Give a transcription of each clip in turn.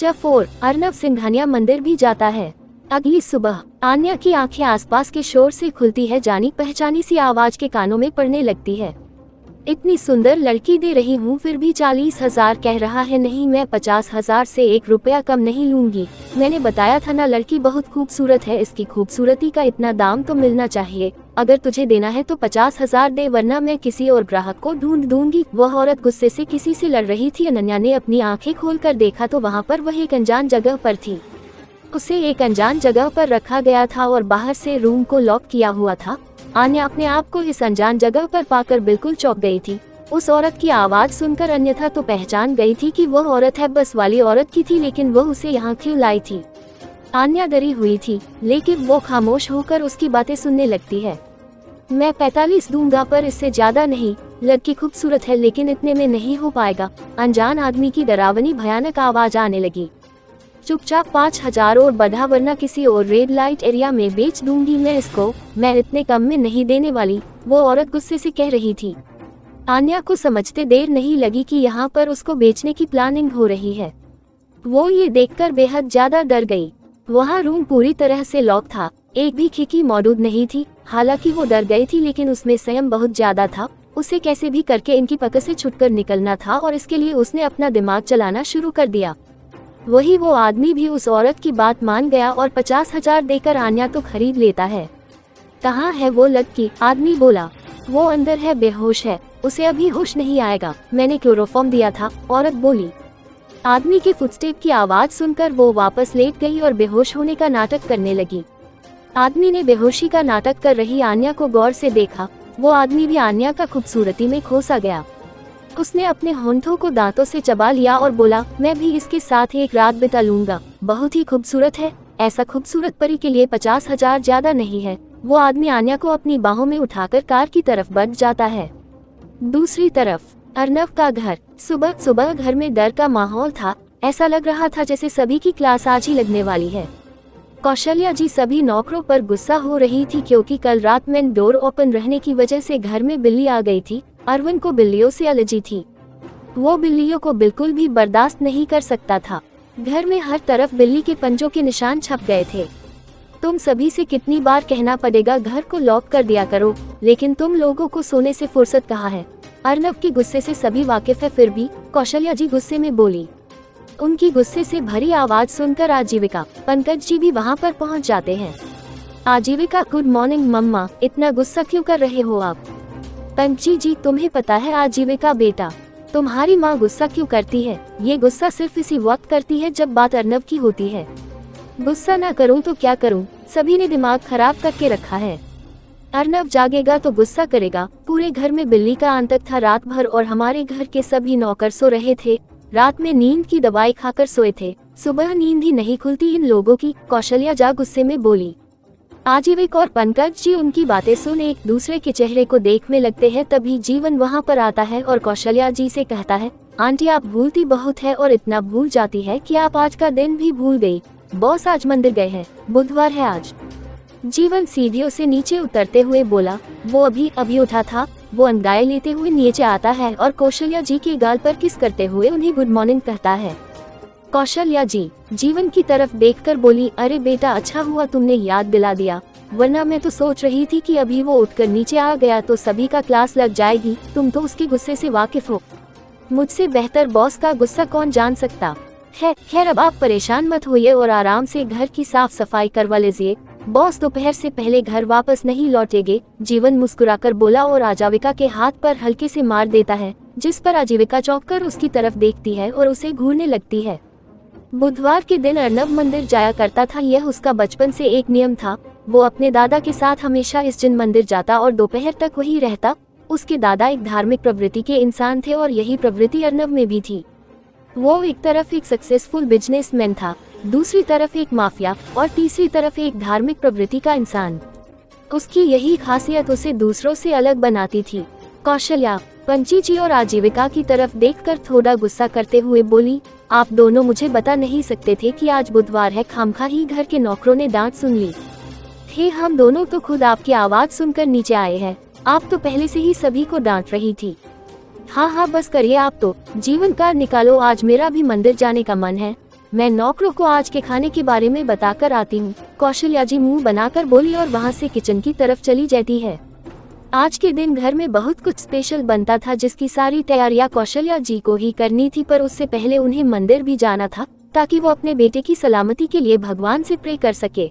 Chapter 4 Arnav Singhania मंदिर भी जाता है। अगली सुबह आन्या की आंखें आसपास के शोर से खुलती है। जानी पहचानी सी आवाज के कानों में पड़ने लगती है। इतनी सुंदर लड़की दे रही हूँ फिर भी 40,000 कह रहा है। नहीं, मैं 50,000 से 1 रुपया कम नहीं लूंगी। मैंने बताया था ना, लड़की बहुत खूबसूरत है, इसकी खूबसूरती का इतना दाम तो मिलना चाहिए। अगर तुझे देना है तो 50,000 दे, वरना मैं किसी और ग्राहक को ढूंढ दूंगी। वह औरत गुस्से से किसी से लड़ रही थी। अनन्या ने अपनी आंखें खोलकर देखा तो वहाँ पर वह एक अनजान जगह पर थी। उसे एक अनजान जगह पर रखा गया था और बाहर से रूम को लॉक किया हुआ था। आन्या अपने आप को इस अनजान जगह पर पाकर बिल्कुल चौंक गई थी। उस औरत की आवाज सुनकर अन्यथा तो पहचान गई थी कि वह औरत है, बस वाली औरत की थी, लेकिन वह उसे यहाँ क्यों लाई थी। आन्या डरी हुई थी, लेकिन वो खामोश होकर उसकी बातें सुनने लगती है। मैं 45 दूंगा पर इससे ज्यादा नहीं। लड़की खूबसूरत है लेकिन इतने में नहीं हो पाएगा। अनजान आदमी की डरावनी भयानक आवाज आने लगी। चुपचाप 5,000 और बढ़ा, वरना किसी और रेड लाइट एरिया में बेच दूंगी मैं इसको। मैं इतने कम में नहीं देने वाली, वो औरत गुस्से से कह रही थी। आन्या को समझते देर नहीं लगी कि यहाँ पर उसको बेचने की प्लानिंग हो रही है। वो ये देखकर बेहद ज्यादा डर गई। वहाँ रूम पूरी तरह से लॉक था, एक भी खिड़की मौजूद नहीं थी। हालांकि वो डर गई थी, लेकिन उसमें संयम बहुत ज्यादा था। उसे कैसे भी करके इनकी पकड़ से छुटकर निकलना था और इसके लिए उसने अपना दिमाग चलाना शुरू कर दिया। वही वो आदमी भी उस औरत की बात मान गया और 50,000 देकर आन्या तो खरीद लेता है। कहाँ है वो लड़की? आदमी बोला। वो अंदर है, बेहोश है, उसे अभी होश नहीं आएगा। मैंने क्लोरोफॉर्म दिया था, औरत बोली। आदमी के फुटस्टेप की आवाज सुनकर वो वापस लेट गई और बेहोश होने का नाटक करने लगी। आदमी ने बेहोशी का नाटक कर रही आन्या को गौर से देखा। वो आदमी भी आन्या का खूबसूरती में खोसा गया। उसने अपने होंठों को दांतों से चबा लिया और बोला, मैं भी इसके साथ एक रात बिता लूंगा। बहुत ही खूबसूरत है, ऐसा खूबसूरत परी के लिए 50,000 ज्यादा नहीं है। वो आदमी आन्या को अपनी बाहों में उठाकर कार की तरफ बढ़ जाता है। दूसरी तरफ अर्नव का घर। सुबह सुबह घर में डर का माहौल था। ऐसा लग रहा था जैसे सभी की क्लास आज ही लगने वाली है। कौशल्या जी सभी नौकरों पर गुस्सा हो रही थी, क्योंकि कल रात में डोर ओपन रहने की वजह से घर में बिल्ली आ गई थी। अरविंद को बिल्लियों से एलर्जी थी। वो बिल्लियों को बिल्कुल भी बर्दाश्त नहीं कर सकता था। घर में हर तरफ बिल्ली के पंजों के निशान छप गए थे। तुम सभी से कितनी बार कहना पड़ेगा, घर को लॉक कर दिया करो, लेकिन तुम लोगों को सोने से फुर्सत कहाँ है। अर्नव के गुस्से से सभी वाकिफ है, फिर भी कौशल्या जी गुस्से में बोली। उनकी गुस्से से भरी आवाज सुनकर आजीविका, पंकज जी भी वहाँ पर पहुँच जाते हैं। आजीविका, गुड मॉर्निंग मम्मा, इतना गुस्सा क्यों कर रहे हो आप? पंकजी जी, तुम्हें पता है आजीविका बेटा, तुम्हारी माँ गुस्सा क्यों करती है? ये गुस्सा सिर्फ इसी वक्त करती है जब बात अर्नव की होती है। गुस्सा ना करूँ तो क्या करूँ, सभी ने दिमाग खराब करके रखा है। अर्नव जागेगा तो गुस्सा करेगा। पूरे घर में बिल्ली का आतंक था रात भर, और हमारे घर के सभी नौकर सो रहे थे। रात में नींद की दवाई खाकर सोए थे, सुबह नींद ही नहीं खुलती इन लोगों की। कौशल्या जा गुस्से में बोली। आजीविक और पंकज जी उनकी बातें सुन एक दूसरे के चेहरे को देखने लगते हैं। तभी जीवन वहां पर आता है और कौशल्या जी से कहता है, आंटी आप भूलती बहुत है और इतना भूल जाती है कि आप आज का दिन भी भूल गई। बॉस आज मंदिर गए हैं, बुधवार है आज। जीवन सीढ़ियों से नीचे उतरते हुए बोला। वो अभी उठा था। वो अंदाए लेते हुए नीचे आता है और कौशल्या जी के गाल पर किस करते हुए उन्हें गुड मॉर्निंग कहता है। कौशल्या जी जीवन की तरफ देखकर बोली, अरे बेटा, अच्छा हुआ तुमने याद दिला दिया, वरना मैं तो सोच रही थी कि अभी वो उठकर नीचे आ गया तो सभी का क्लास लग जाएगी। तुम तो उसके गुस्से से वाकिफ हो, मुझसे बेहतर बॉस का गुस्सा कौन जान सकता है। खैर अब आप परेशान मत होइए और आराम से घर की साफ सफाई करवा लीजिए। बॉस दोपहर से पहले घर वापस नहीं लौटेंगे। जीवन मुस्कुराकर बोला और आजीविका के हाथ पर हल्के से मार देता है, जिस पर आजीविका चौंक कर उसकी तरफ देखती है और उसे घूरने लगती है। बुधवार के दिन अर्नव मंदिर जाया करता था। यह उसका बचपन से एक नियम था। वो अपने दादा के साथ हमेशा इस दिन मंदिर जाता और दोपहर तक वही रहता। उसके दादा एक धार्मिक प्रवृत्ति के इंसान थे और यही प्रवृत्ति अर्नव में भी थी। वो एक तरफ एक सक्सेसफुल बिजनेसमैन था, दूसरी तरफ एक माफिया और तीसरी तरफ एक धार्मिक प्रवृत्ति का इंसान। उसकी यही खासियत उसे दूसरों से अलग बनाती थी। कौशल्या पंची जी और आजीविका की तरफ देखकर थोड़ा गुस्सा करते हुए बोली, आप दोनों मुझे बता नहीं सकते थे कि आज बुधवार है? खामखा ही घर के नौकरों ने डांट सुन ली। हे, हम दोनों तो खुद आपकी आवाज सुनकर नीचे आए हैं। आप तो पहले से ही सभी को डांट रही थी। हाँ बस करिए आप तो। जीवन कार निकालो, आज मेरा भी मंदिर जाने का मन है। मैं नौकरों को आज के खाने के बारे में बताकर आती हूँ, कौशल्या जी मुंह बनाकर बोली और वहाँ से किचन की तरफ चली जाती है। आज के दिन घर में बहुत कुछ स्पेशल बनता था जिसकी सारी तैयारियां कौशल्या जी को ही करनी थी, पर उससे पहले उन्हें मंदिर भी जाना था ताकि वो अपने बेटे की सलामती के लिए भगवान से प्रे कर सके।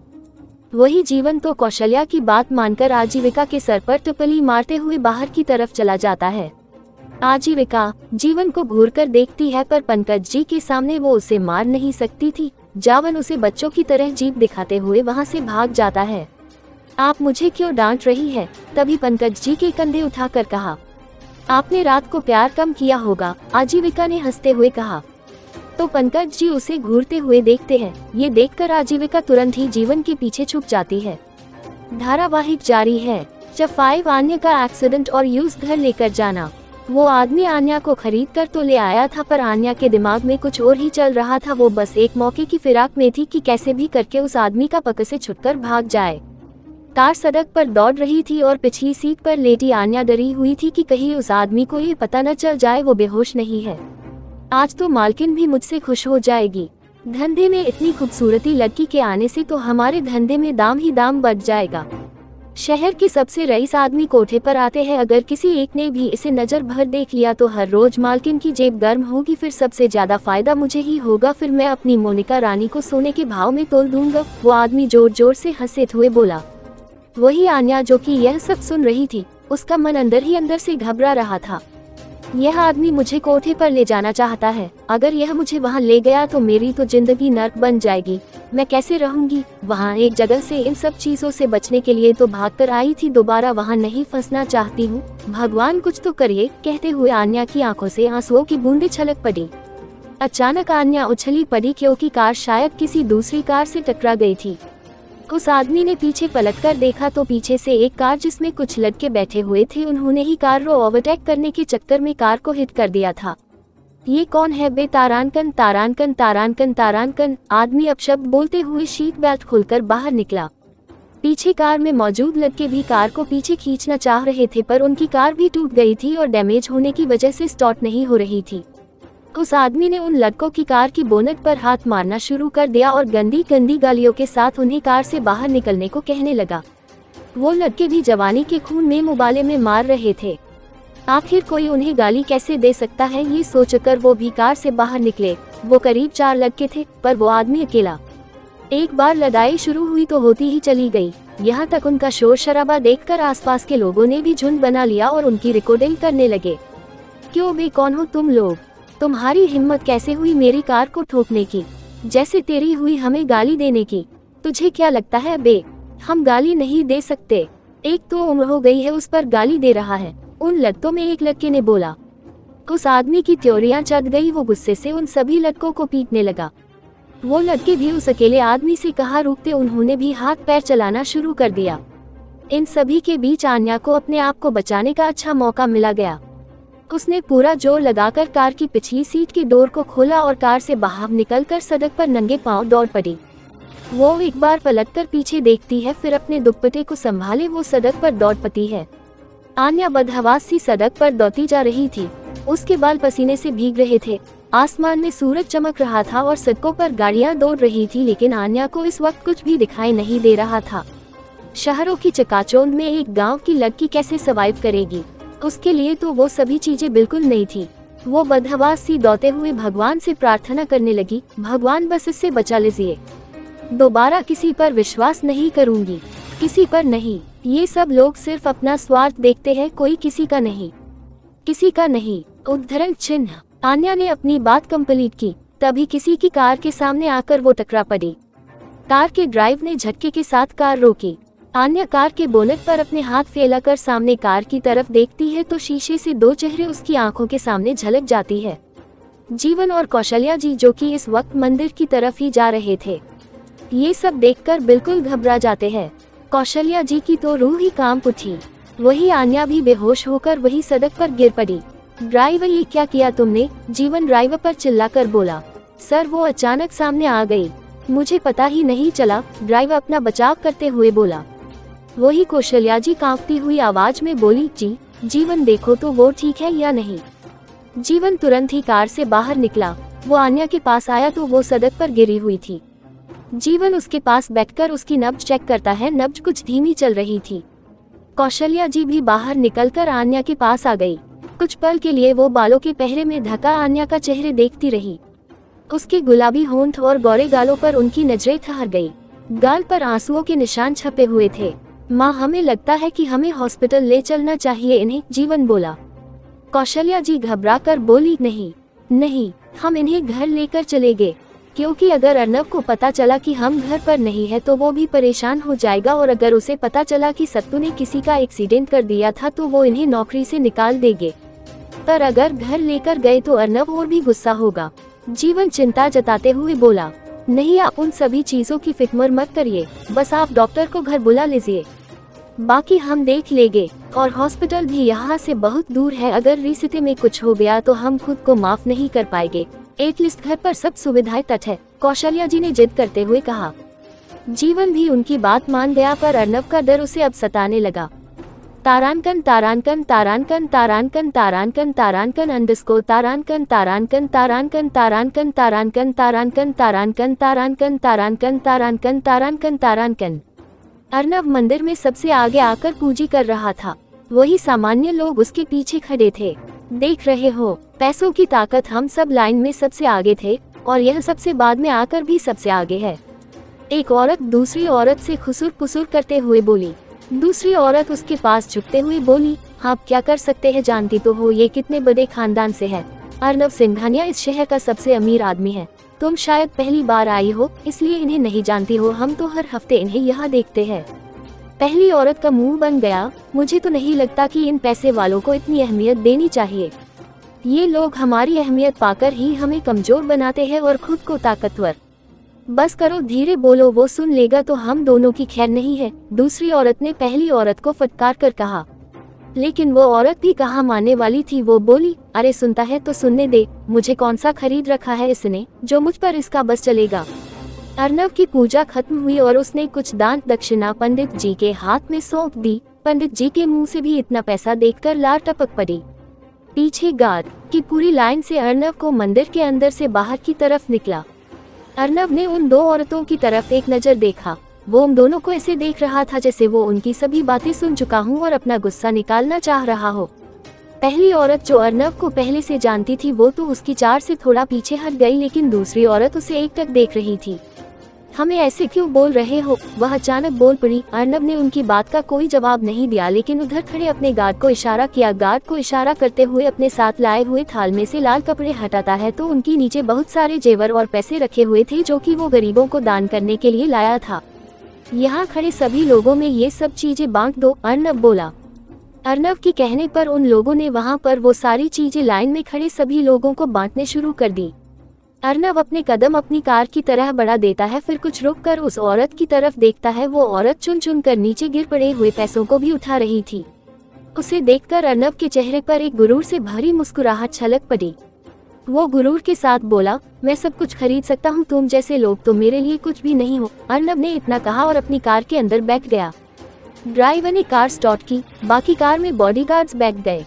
वही जीवन तो कौशल्या की बात मानकर आजीविका के सर पर टपली मारते हुए बाहर की तरफ चला जाता है। आजीविका जीवन को घूरकर देखती है, पर पंकज जी के सामने वो उसे मार नहीं सकती थी। जावन उसे बच्चों की तरह जीभ दिखाते हुए वहाँ से भाग जाता है। आप मुझे क्यों डांट रही है? तभी पंकज जी के कंधे उठाकर कहा। आपने रात को प्यार कम किया होगा, आजीविका ने हंसते हुए कहा। तो पंकज जी उसे घूरते हुए देखते हैं। ये देखकर आजीविका तुरंत ही जीवन के पीछे छुप जाती है। धारावाहिक जारी है। जब 5 आन्या का एक्सीडेंट और यूज घर लेकर जाना। वो आदमी आन्या को खरीद कर तो ले आया था, पर आन्या के दिमाग में कुछ और ही चल रहा था। वो बस एक मौके की फिराक में थी कि कैसे भी करके उस आदमी का पक से छुटकर भाग जाए। कार सड़क पर दौड़ रही थी और पिछली सीट पर लेटी आन्या डरी हुई थी कि कहीं उस आदमी को ये पता न चल जाए वो बेहोश नहीं है। आज तो मालकिन भी मुझसे खुश हो जाएगी। धंधे में इतनी खूबसूरती लड़की के आने से तो हमारे धंधे में दाम ही दाम बढ़ जाएगा। शहर के सबसे रईस आदमी कोठे पर आते हैं, अगर किसी एक ने भी इसे नजर भर देख लिया तो हर रोज मालकिन की जेब गर्म होगी, फिर सबसे ज्यादा फायदा मुझे ही होगा। फिर मैं अपनी मोनिका रानी को सोने के भाव में तोल दूंगा। वो आदमी जोर जोर से हंसते हुए बोला। वही आन्या जो कि यह सब सुन रही थी, उसका मन अंदर ही अंदर से घबरा रहा था। यह आदमी मुझे कोठे पर ले जाना चाहता है। अगर यह मुझे वहाँ ले गया तो मेरी तो जिंदगी नर्क बन जाएगी। मैं कैसे रहूंगी वहाँ? एक जगह से इन सब चीजों से बचने के लिए तो भागकर आई थी, दोबारा वहाँ नहीं फंसना चाहती हूँ। भगवान कुछ तो करिए। कहते हुए आन्या की आंखों से आंसुओं की बूंदें छलक पड़ी। अचानक आन्या उछली पड़ी क्योंकि कार शायद किसी दूसरी कार से टकरा गई थी। उस आदमी ने पीछे पलटकर देखा तो पीछे से एक कार जिसमें कुछ लड़के बैठे हुए थे, उन्होंने ही कार को ओवरटेक करने के चक्कर में कार को हिट कर दिया था। ये कौन है बे? तारानकन तारानकन तारानकन तारानकन। आदमी अपशब्द बोलते हुए सीट बेल्ट खोलकर बाहर निकला। पीछे कार में मौजूद लड़के भी कार को पीछे खींचना चाह रहे थे, पर उनकी कार भी टूट गई थी और डैमेज होने की वजह से स्टार्ट नहीं हो रही थी। उस आदमी ने उन लड़कों की कार की बोनट पर हाथ मारना शुरू कर दिया और गंदी गंदी गालियों के साथ उन्हें कार से बाहर निकलने को कहने लगा। वो लड़के भी जवानी के खून में मुबाले में मार रहे थे। आखिर कोई उन्हें गाली कैसे दे सकता है, ये सोचकर वो भी कार से बाहर निकले। वो करीब 4 लड़के थे, पर वो आदमी अकेला। एक बार लड़ाई शुरू हुई तो होती ही चली गई। यहाँ तक उनका शोर शराबा देखकर आसपास के लोगों ने भी झुंड बना लिया और उनकी रिकॉर्डिंग करने लगे। क्यों बे, कौन हो तुम लोग? तुम्हारी हिम्मत कैसे हुई मेरी कार को ठोकने की? जैसे तेरी हुई हमें गाली देने की। तुझे क्या लगता है बे, हम गाली नहीं दे सकते? एक तो उम्र हो गई है, उस पर गाली दे रहा है। उन लड़कों में एक लड़के ने बोला। उस आदमी की त्योरियां चढ़ गई। वो गुस्से से उन सभी लड़कों को पीटने लगा। वो लड़के भी उस अकेले आदमी से कहा रुकते, उन्होंने भी हाथ पैर चलाना शुरू कर दिया। इन सभी के बीच आन्या को अपने आप को बचाने का अच्छा मौका मिला गया। उसने पूरा जोर लगाकर कार की पिछली सीट की डोर को खोला और कार से बाहर निकलकर सड़क पर नंगे पांव दौड़ पड़ी। वो एक बार पलटकर पीछे देखती है, फिर अपने दुपट्टे को संभाले वो सड़क पर दौड़ पड़ी है। आन्या बदहवास सी सड़क पर दौड़ती जा रही थी। उसके बाल पसीने से भीग रहे थे। आसमान में सूरज चमक रहा था और सड़कों पर गाड़ियां दौड़ रही थी, लेकिन आन्या को इस वक्त कुछ भी दिखाई नहीं दे रहा था। शहरों की चकाचौंध में एक गांव की लड़की कैसे सर्वाइव करेगी? उसके लिए तो वो सभी चीजें बिल्कुल नहीं थी। वो बदहवास सी दौड़ते हुए भगवान से प्रार्थना करने लगी, भगवान बस इससे बचा लीजिए। दोबारा किसी पर विश्वास नहीं करूंगी, किसी पर नहीं। ये सब लोग सिर्फ अपना स्वार्थ देखते हैं, कोई किसी का नहीं, किसी का नहीं। उद्धरण चिन्ह। आन्या ने अपनी बात कंप्लीट की, तभी किसी की कार के सामने आकर वो टकरा पड़ी। कार के ड्राइव ने झटके के साथ कार रोकी। आन्या कार के बोनट पर अपने हाथ फैलाकर सामने कार की तरफ देखती है तो शीशे से 2 चेहरे उसकी आंखों के सामने झलक जाती है। जीवन और कौशल्या जी, जो कि इस वक्त मंदिर की तरफ ही जा रहे थे। ये सब देखकर बिल्कुल घबरा जाते हैं। कौशल्या जी की तो रूह ही कांप उठी। वही आन्या भी बेहोश होकर वही सड़क पर गिर पड़ी। ड्राइवर, ये क्या किया तुमने? जीवन ड्राइवर पर चिल्लाकर बोला। सर, वो अचानक सामने आ गई, मुझे पता ही नहीं चला, ड्राइवर अपना बचाव करते हुए बोला। वही कौशल्या जी कांपती हुई आवाज में बोली, जी जीवन देखो तो वो ठीक है या नहीं। जीवन तुरंत ही कार से बाहर निकला। वो आन्या के पास आया तो वो सड़क पर गिरी हुई थी। जीवन उसके पास बैठकर उसकी नब्ज चेक करता है। नब्ज कुछ धीमी चल रही थी। कौशल्या जी भी बाहर निकलकर आन्या के पास आ गई। कुछ पल के लिए वो बालों के पहरे में ढका आन्या का चेहरे देखती रही। उसके गुलाबी होंठ और गोरे गालों पर उनकी नजरें ठहर गई। गाल पर आंसुओं के निशान छपे हुए थे। माँ, हमें लगता है कि हमें हॉस्पिटल ले चलना चाहिए इन्हें, जीवन बोला। कौशल्या जी घबराकर बोली, नहीं नहीं, हम इन्हें घर लेकर चले गए, क्योंकि अगर अर्नव को पता चला कि हम घर पर नहीं है तो वो भी परेशान हो जाएगा, और अगर उसे पता चला कि सत्तू ने किसी का एक्सीडेंट कर दिया था तो वो इन्हें नौकरी से निकाल देंगे। पर अगर घर लेकर गए तो अर्नव और भी गुस्सा होगा। जीवन चिंता जताते हुए बोला, नहीं, आप उन सभी चीजों की फिक्र मत करिए, बस आप डॉक्टर को घर बुला लीजिए, बाकी हम देख लेंगे। और हॉस्पिटल भी यहाँ से बहुत दूर है, अगर रिश्ते में कुछ हो गया तो हम खुद को माफ नहीं कर पाएंगे। एटलीस्ट घर पर सब सुविधाएं तट है, कौशल्या जी ने जिद करते हुए कहा। जीवन भी उनकी बात मान गया, पर अर्नव का डर उसे अब सताने लगा। तारांकन तारांकन तारांकन तारांकन तारांकन तारांकन अंडरस्कोर तारांकन तारांकन तारांकन तारांकन तारांकन तारांकन तारांकन तारांकन तारांकन तारांकन तारांकन तारांकन। अर्नव मंदिर में सबसे आगे आकर पूजी कर रहा था। वही सामान्य लोग उसके पीछे खड़े थे। देख रहे हो, पैसों की ताकत, हम सब लाइन में सबसे आगे थे और यह सबसे बाद में आकर भी सबसे आगे है। एक औरत दूसरी औरत से खुसुर पुसुर करते हुए बोली। दूसरी औरत उसके पास झुकते हुए बोली, आप क्या कर सकते हैं, जानती तो हो ये कितने बड़े खानदान से है। अर्नव सिंघानिया इस शहर का सबसे अमीर आदमी है। तुम शायद पहली बार आई हो इसलिए इन्हें नहीं जानती हो, हम तो हर हफ्ते इन्हें यहाँ देखते हैं। पहली औरत का मुंह बन गया। मुझे तो नहीं लगता कि इन पैसे वालों को इतनी अहमियत देनी चाहिए। ये लोग हमारी अहमियत पाकर ही हमें कमजोर बनाते हैं और खुद को ताकतवर। बस करो, धीरे बोलो, वो सुन लेगा तो हम दोनों की खैर नहीं है, दूसरी औरत ने पहली औरत को फटकार कर कहा। लेकिन वो औरत भी कहाँ मानने वाली थी। वो बोली, अरे सुनता है तो सुनने दे, मुझे कौन सा खरीद रखा है इसने जो मुझ पर इसका बस चलेगा। अर्नव की पूजा खत्म हुई और उसने कुछ दान दक्षिणा पंडित जी के हाथ में सौंप दी। पंडित जी के मुंह से भी इतना पैसा देखकर लार टपक पड़ी। पीछे गार्ड की पूरी लाइन से अर्नव को मंदिर के अंदर से बाहर की तरफ निकला। अर्नव ने उन दो औरतों की तरफ एक नजर देखा। वो उन दोनों को ऐसे देख रहा था जैसे वो उनकी सभी बातें सुन चुका हूँ और अपना गुस्सा निकालना चाह रहा हो। पहली औरत जो अर्नव को पहले से जानती थी वो तो उसकी चार से थोड़ा पीछे हट गई, लेकिन दूसरी औरत उसे एकटक देख रही थी। हमें ऐसे क्यों बोल रहे हो, वह अचानक बोल पड़ी। अर्नव ने उनकी बात का कोई जवाब नहीं दिया, लेकिन उधर खड़े अपने गार्ड को इशारा किया। गार्ड को इशारा करते हुए अपने साथ लाए हुए थाल में से लाल कपड़े हटाता है तो उनकी नीचे बहुत सारे जेवर और पैसे रखे हुए थे जो कि वो गरीबों को दान करने के लिए लाया था। यहाँ खड़े सभी लोगों में ये सब चीजें बांट दो, अर्नव बोला। अर्नव के कहने पर उन लोगों ने वहाँ पर वो सारी चीजें लाइन में खड़े सभी लोगों को बांटने शुरू कर दी। अर्नव अपने कदम अपनी कार की तरह बढ़ा देता है, फिर कुछ रुककर उस औरत की तरफ देखता है। वो औरत चुन चुन कर नीचे गिर पड़े हुए पैसों को भी उठा रही थी। उसे देखकर अर्नव के चेहरे पर एक गुरूर से भरी मुस्कुराहट छलक पड़ी। वो गुरूर के साथ बोला, मैं सब कुछ खरीद सकता हूँ, तुम जैसे लोग तो मेरे लिए कुछ भी नहीं हो। अर्नव ने इतना कहा और अपनी कार के अंदर बैठ गया। ड्राइवर ने कार स्टार्ट की, बाकी कार में बॉडीगार्ड्स बैठ गए।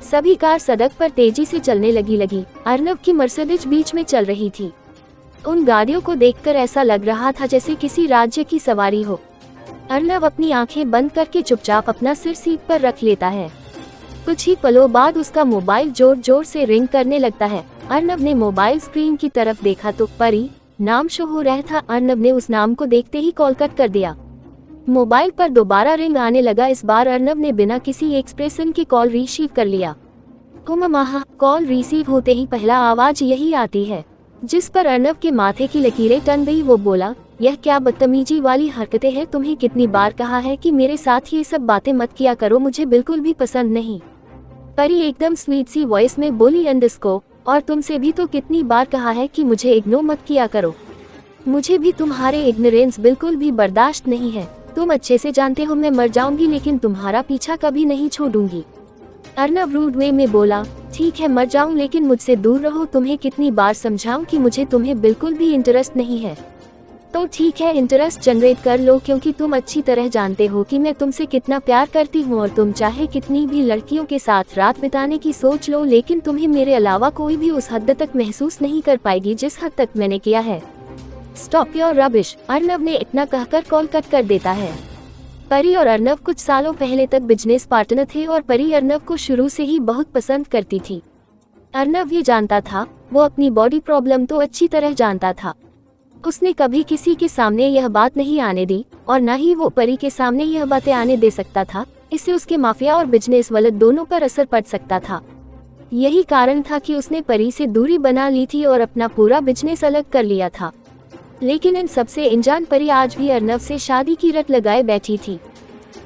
सभी कार सड़क पर तेजी से चलने लगी। अर्नव की मर्सिडीज बीच में चल रही थी। उन गाड़ियों को देखकर ऐसा लग रहा था जैसे किसी राज्य की सवारी हो। अर्नव अपनी आंखें बंद करके चुपचाप अपना सिर सीट पर रख लेता है। कुछ ही पलों बाद उसका मोबाइल जोर जोर से रिंग करने लगता है। अर्नव ने मोबाइल स्क्रीन की तरफ देखा तो परी नाम शो हो रहा था। अर्नव ने उस नाम को देखते ही कॉल कट कर दिया। मोबाइल पर दोबारा रिंग आने लगा। इस बार अर्नव ने बिना किसी एक्सप्रेशन की कॉल रिसीव कर लिया। कॉल रिसीव होते ही पहला आवाज यही आती है जिस पर अर्नव के माथे की लकीरें टन गई। वो बोला, यह क्या बदतमीजी वाली हरकतें हैं, तुम्हें कितनी बार कहा है कि मेरे साथ ये सब बातें मत किया करो, मुझे बिल्कुल भी पसंद नहीं। परी एकदम स्वीट सी वॉइस में बोली, अंडरस्कोर, और तुमसे भी तो कितनी बार कहा है कि मुझे इग्नोर मत किया करो। मुझे भी तुम्हारे इग्नोरेंस बिल्कुल भी बर्दाश्त नहीं है। तुम अच्छे से जानते हो मैं मर जाऊंगी लेकिन तुम्हारा पीछा कभी नहीं छोड़ूंगी। अर्नव रूड वे में बोला, ठीक है मर जाऊं लेकिन मुझसे दूर रहो। तुम्हें कितनी बार समझाऊं कि मुझे तुम्हें बिल्कुल भी इंटरेस्ट नहीं है। तो ठीक है, इंटरेस्ट जनरेट कर लो, क्योंकि तुम अच्छी तरह जानते हो कि मैं तुमसे कितना प्यार करती हूँ और तुम चाहे कितनी भी लड़कियों के साथ रात बिताने की सोच लो, लेकिन तुम्हें मेरे अलावा कोई भी उस हद तक महसूस नहीं कर पाएगी जिस हद तक मैंने किया है। स्टॉप योर रबिश, अर्नव ने इतना कहकर कॉल कट कर देता है। परी और अर्नव कुछ सालों पहले तक बिजनेस पार्टनर थे और परी अर्नव को शुरू से ही बहुत पसंद करती थी। अर्नव ये जानता था, वो अपनी बॉडी प्रॉब्लम तो अच्छी तरह जानता था। उसने कभी किसी के सामने यह बात नहीं आने दी और न ही वो परी के सामने यह बातें आने दे सकता था। इससे उसके माफिया और बिजनेस वाले दोनों पर असर पड़ सकता था। यही कारण था कि उसने परी से दूरी बना ली थी और अपना पूरा बिजनेस अलग कर लिया था। लेकिन इन सबसे अनजान परी आज भी अर्नव से शादी की रट लगाए बैठी थी।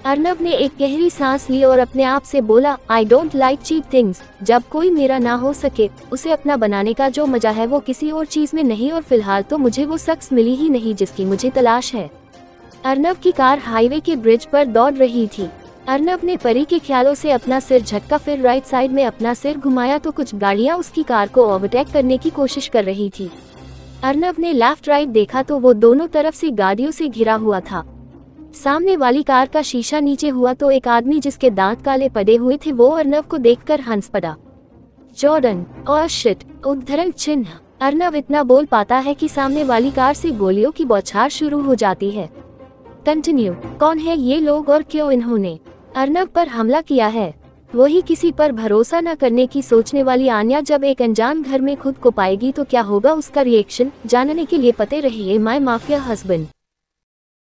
अर्नव ने एक गहरी सांस ली और अपने आप से बोला, I don't like cheap things. जब कोई मेरा ना हो सके, उसे अपना बनाने का जो मजा है वो किसी और चीज में नहीं, और फिलहाल तो मुझे वो शख्स मिली ही नहीं जिसकी मुझे तलाश है। अर्नव की कार हाईवे के ब्रिज पर दौड़ रही थी। अर्नव ने परी के ख्यालों से अपना सिर झटका, फिर राइट साइड में अपना सिर घुमाया तो कुछ गाड़ियां उसकी कार को ओवरटेक करने की कोशिश कर रही थी। अर्नव ने लेफ्ट राइट देखा तो वो दोनों तरफ से गाड़ियों से घिरा हुआ था। सामने वाली कार का शीशा नीचे हुआ तो एक आदमी जिसके दांत काले पड़े हुए थे वो अर्नव को देखकर हंस पड़ा। जॉर्डन, ओह शिट, उद्धरण चिन्ह। अर्नव इतना बोल पाता है कि सामने वाली कार से गोलियों की बौछार शुरू हो जाती है। कंटिन्यू, कौन है ये लोग और क्यों इन्होंने अर्नव पर हमला किया है? वही किसी पर भरोसा न करने की सोचने वाली आन्या जब एक अनजान घर में खुद को पाएगी तो क्या होगा उसका रिएक्शन, जानने के लिए पते रहिए माय माफिया हस्बैंड।